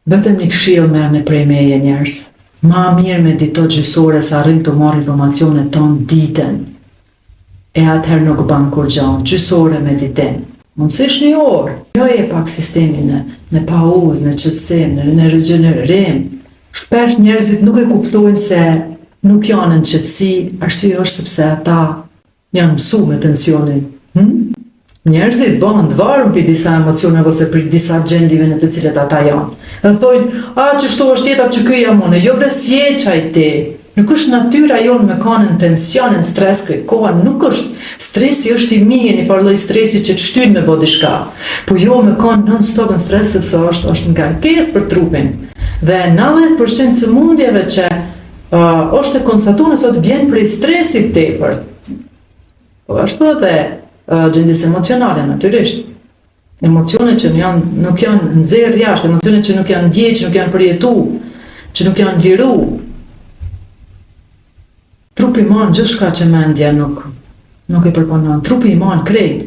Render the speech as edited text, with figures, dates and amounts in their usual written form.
Vetëm një këshill merrni prej meje njerëz. Ma mirë medito gjysore sa arrim të marrë informacionet tonë ditën. E atëherë nuk ban kur gjanë, gjysore meditim. Mundësish një orë, jo e pak sistemin në pauzë, në qëtësim, në regjenerim. Shpesh njerëzit nuk e kuptojnë se nuk janë në qëtësi, arsye është sepse ata janë mësu me tensionin. Njerëzit bëhen të varur për disa emocioneve ose për disa gjendive në të cilet ata janë. Dhe thojnë, që shto është jeta që ky jam unë, jo bes je qaj ti. Nuk është natyra jonë me kanë në tension, në stres këtë koha, nuk është. Stresi është i mirë, një farë lloj stresi që të shtyn me bë diçka. Po jo me kanë non-stop në stres sepse është ngarkesë për trupin. Dhe 90% së mundjeve që është e konstatuar sot vjen prej stresit tepërt. Po ashtu edhe gjendjes emocionale natyrisht. Emocione që nuk janë nxjerrë jashtë, emocione që nuk janë ndjeq, që nuk janë përjetu, që nuk janë liru. Trupi man gjithçka që mendja nuk e përpunon. Trupi i man krejt.